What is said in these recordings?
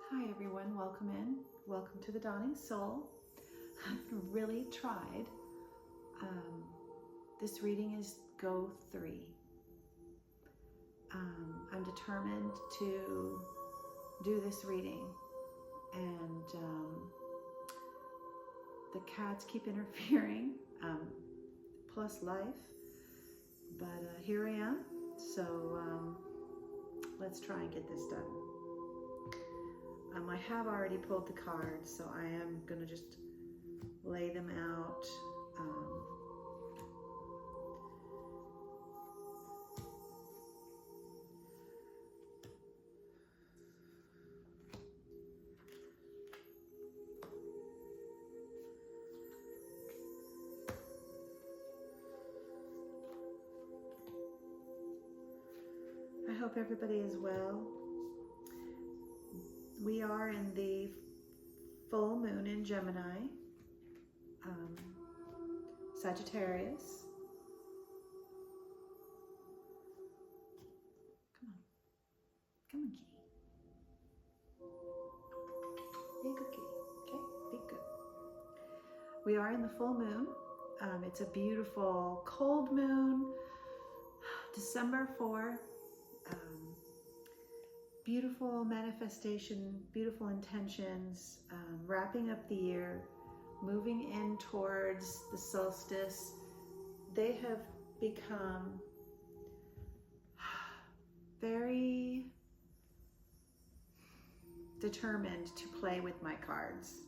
Hi everyone, welcome in. Welcome to the Dawning Soul. I've really tried. This reading is go 3. I'm determined to do this reading, and the cats keep interfering, plus life, but here I am, so let's try and get this done. I have already pulled the cards, so I am going to just lay them out. I hope everybody is well. We are in the full moon in Gemini, Sagittarius. Come on, kitty. Be a good kitty, okay? Be good. We are in the full moon. It's a beautiful cold moon, December 4. Beautiful manifestation, beautiful intentions, wrapping up the year, moving in towards the solstice. They have become very determined to play with my cards.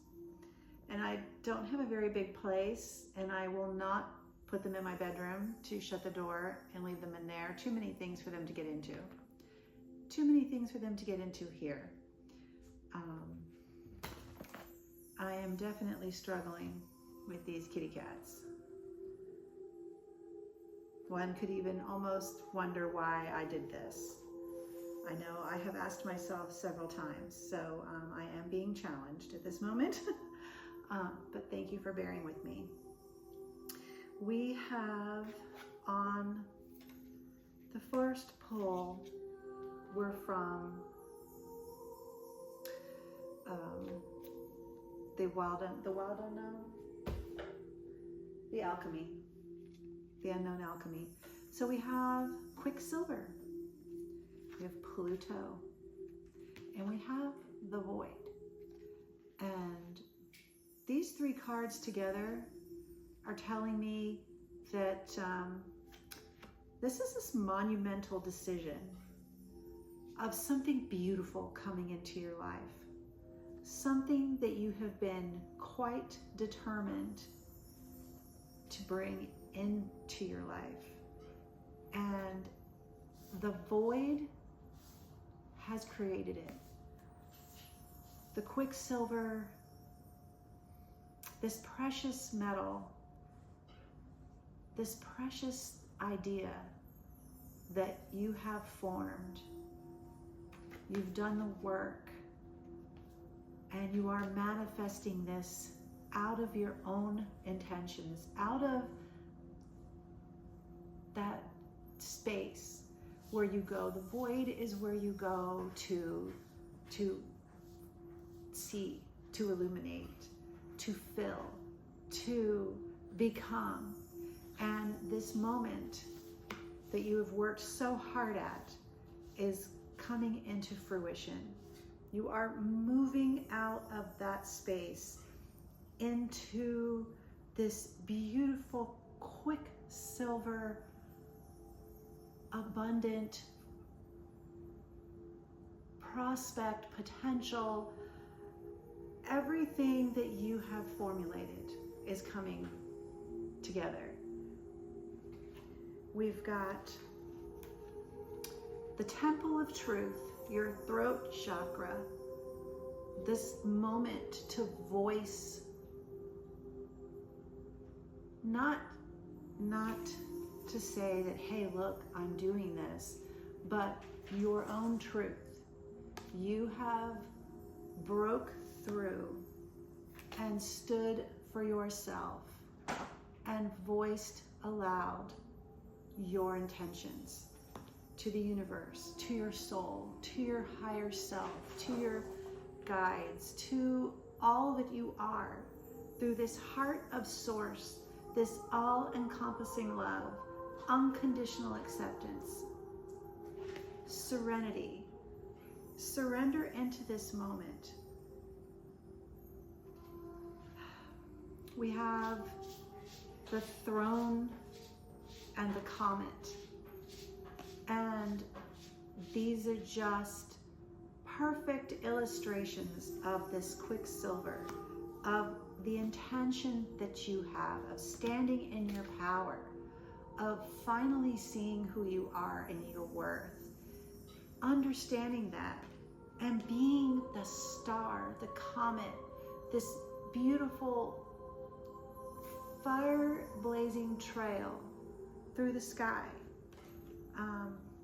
And I don't have a very big place, and I will not put them in my bedroom to shut the door and leave them in there. Too many things for them to get into. Too many things for them to get into here. I am definitely struggling with these kitty cats. One could even almost wonder why I did this. I know I have asked myself several times, so I am being challenged at this moment, but thank you for bearing with me. We have on the first pull, we're from the wild unknown, the alchemy, the unknown alchemy. So we have Quicksilver, we have Pluto, and we have the void. And these three cards together are telling me that this is this monumental decision of something beautiful coming into your life. Something that you have been quite determined to bring into your life. And the void has created it. The Quicksilver, this precious metal, this precious idea that you have formed. You've done the work, and you are manifesting this out of your own intentions, out of that space where you go. The void is where you go to see, to illuminate, to fill, to become. And this moment that you have worked so hard at is coming into fruition. You are moving out of that space into this beautiful Quicksilver, abundant prospect, potential. Everything that you have formulated is coming together. We've got the Temple of Truth, your throat chakra, this moment to voice, not to say that, hey, look, I'm doing this, but your own truth. You have broke through and stood for yourself and voiced aloud your intentions to the universe, to your soul, to your higher self, to your guides to all that you are through this heart of source, this all-encompassing love, unconditional acceptance, serenity. Surrender into this moment. We have the throne and the comet. And these are just perfect illustrations of this Quicksilver, of the intention that you have of standing in your power, of finally seeing who you are and your worth, understanding that, and being the star, the comet, this beautiful fire-blazing trail through the sky.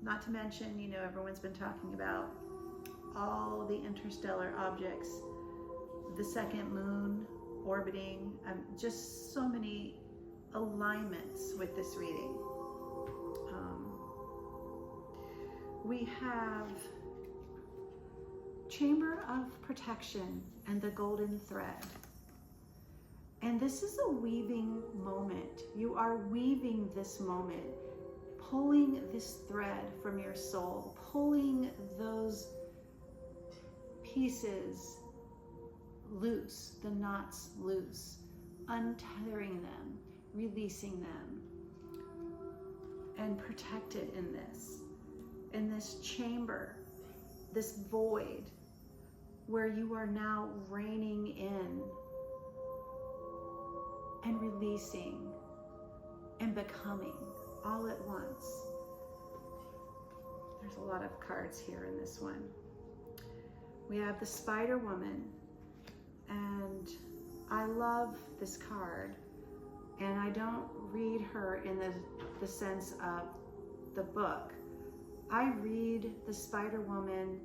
Not to mention, you know, everyone's been talking about all the interstellar objects, the second moon orbiting, just so many alignments with this reading. We have Chamber of Protection and the Golden Thread. And this is a weaving moment. You are weaving this moment, pulling this thread from your soul, pulling those pieces loose, the knots loose, untethering them, releasing them, and protected in this chamber, this void where you are now reigning in and releasing and becoming all at once. There's a lot of cards here in this one. We have the Spider Woman, and I love this card, and I don't read her in the sense of the book. I read the Spider Woman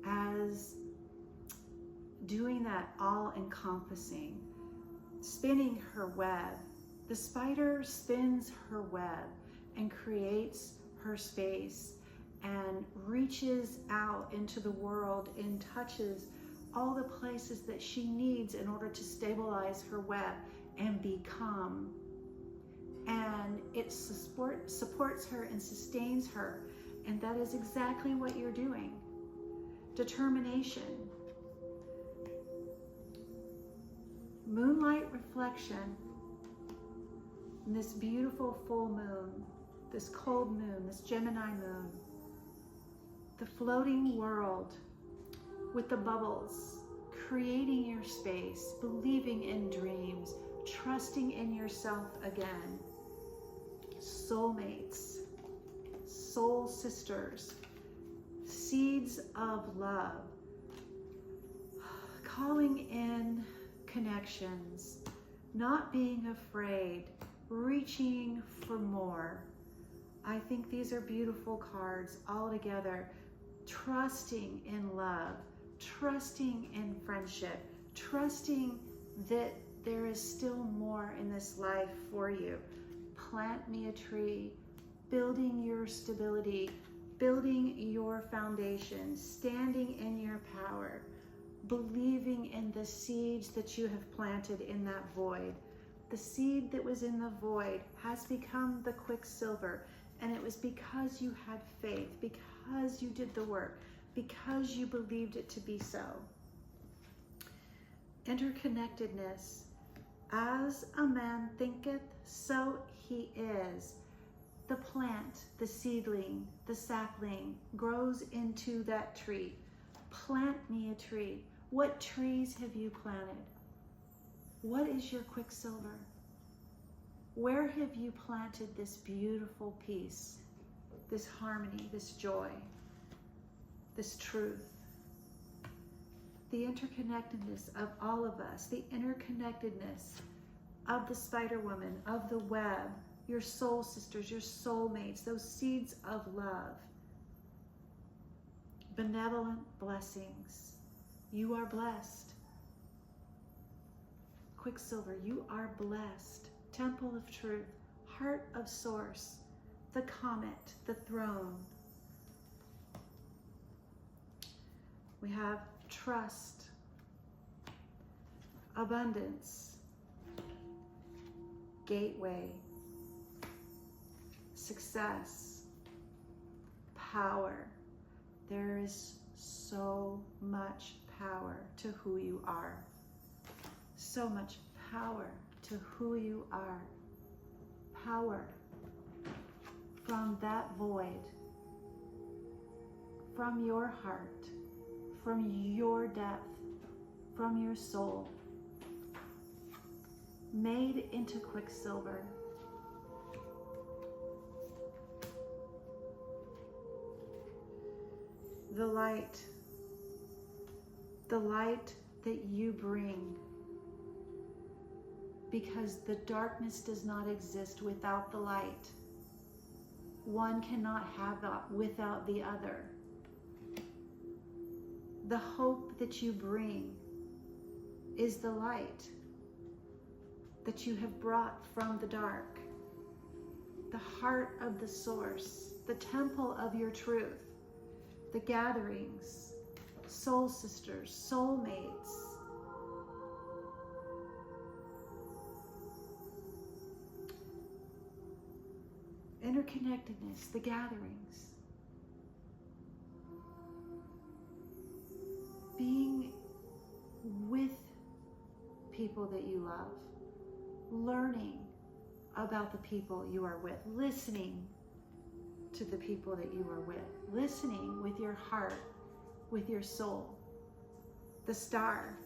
as doing that all-encompassing, spinning her web. The spider spins her web and creates her space and reaches out into the world and touches all the places that she needs in order to stabilize her web and become. And it supports her and sustains her. And that is exactly what you're doing. Determination. Moonlight reflection. And this beautiful full moon, this cold moon, this Gemini moon. The floating world with the bubbles, creating your space, believing in dreams, trusting in yourself again. Soulmates, soul sisters, seeds of love, calling in connections, not being afraid, reaching for more. I think these are beautiful cards all together. Trusting in love, trusting in friendship, trusting that there is still more in this life for you. Plant me a tree, building your stability, building your foundation, standing in your power, believing in the seeds that you have planted in that void. The seed that was in the void has become the Quicksilver, and it was because you had faith, because you did the work, because you believed it to be so. Interconnectedness. As a man thinketh, so he is. The plant, the seedling, the sapling grows into that tree. Plant me a tree. What trees have you planted? What is your Quicksilver? Where have you planted this beautiful peace, this harmony, this joy, this truth? The interconnectedness of all of us, the interconnectedness of the Spider Woman, of the web, your soul sisters, your soulmates, those seeds of love. Benevolent blessings. You are blessed. Quicksilver, you are blessed. Temple of Truth, Heart of Source, the Comet, the Throne. We have trust, abundance, gateway, success, power. There is so much power to who you are. So much power to who you are. Power from that void, from your heart, from your depth, from your soul, made into Quicksilver. The light that you bring, because the darkness does not exist without the light. One cannot have that without the other. The hope that you bring is the light that you have brought from the dark, the heart of the source, the temple of your truth, the gatherings, soul sisters, soul mates. Interconnectedness, the gatherings. Being with people that you love. Learning about the people you are with. Listening to the people that you are with. Listening with your heart, with your soul. The star.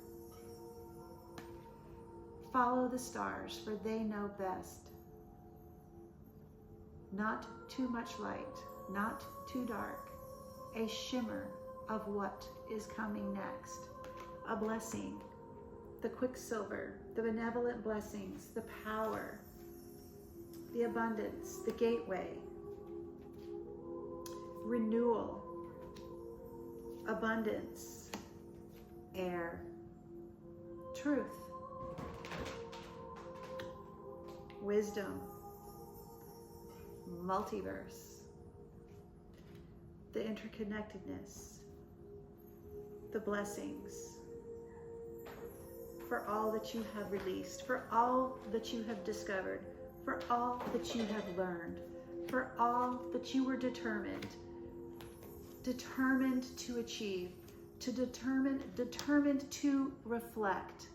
Follow the stars, for they know best. Not too much light, not too dark. A shimmer of what is coming next. A blessing. The Quicksilver, the benevolent blessings, the power, the abundance, the gateway. Renewal. Abundance. Air. Truth. Wisdom. Multiverse, the interconnectedness, the blessings, for all that you have released, for all that you have discovered, for all that you have learned, for all that you were determined to achieve, determined to reflect,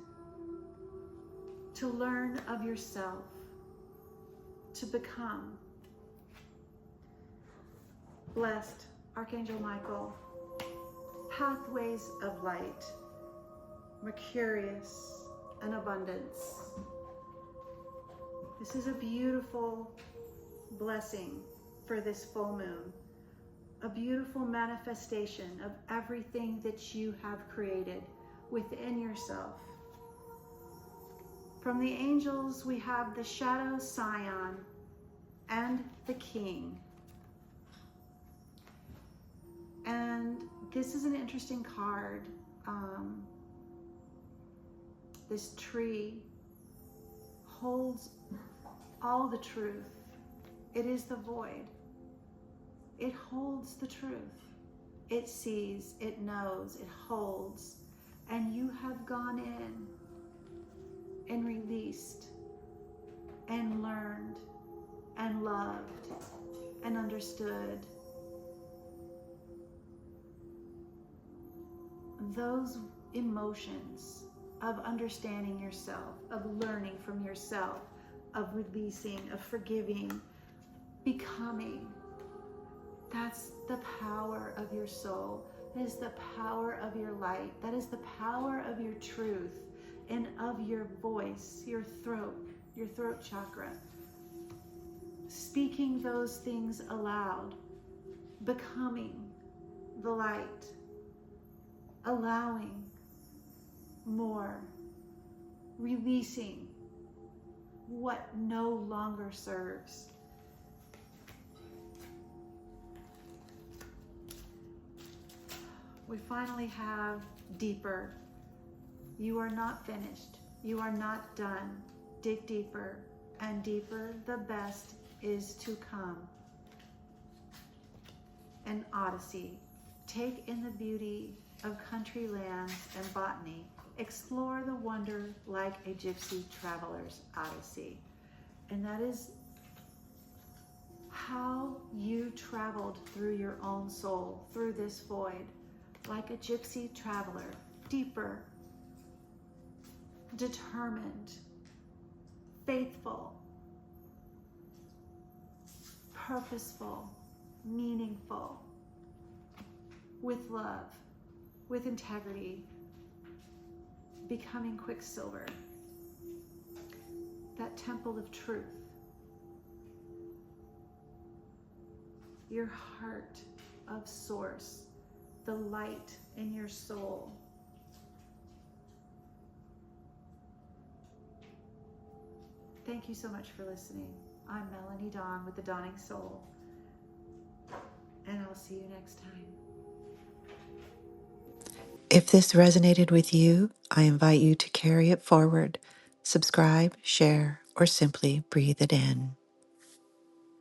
to learn of yourself, to become. Blessed Archangel Michael, pathways of light, Mercurius, and abundance. This is a beautiful blessing for this full moon, a beautiful manifestation of everything that you have created within yourself. From the angels, we have the shadow Scion and the King. And this is an interesting card. This tree holds all the truth. It is the void. It holds the truth. It sees, it knows, it holds. And you have gone in and released and learned and loved and understood those emotions of understanding yourself, of learning from yourself, of releasing, of forgiving, becoming. That's the power of your soul. That is the power of your light. That is the power of your truth and of your voice, your throat chakra. Speaking those things aloud, becoming the light, allowing more, releasing what no longer serves. We finally have deeper. You are not finished. You are not done. Dig deeper and deeper. The best is to come. An Odyssey. Take in the beauty of country lands and botany Explore the wonder like a gypsy traveler's odyssey. And that is how you traveled through your own soul, through this void, like a gypsy traveler, deeper, determined, faithful, purposeful, meaningful, with love, with integrity, becoming Quicksilver, that temple of truth, your heart of source, the light in your soul. Thank you so much for listening. I'm Melanie Dawn with The Dawning Soul, and I'll see you next time. If this resonated with you, I invite you to carry it forward, subscribe, share, or simply breathe it in.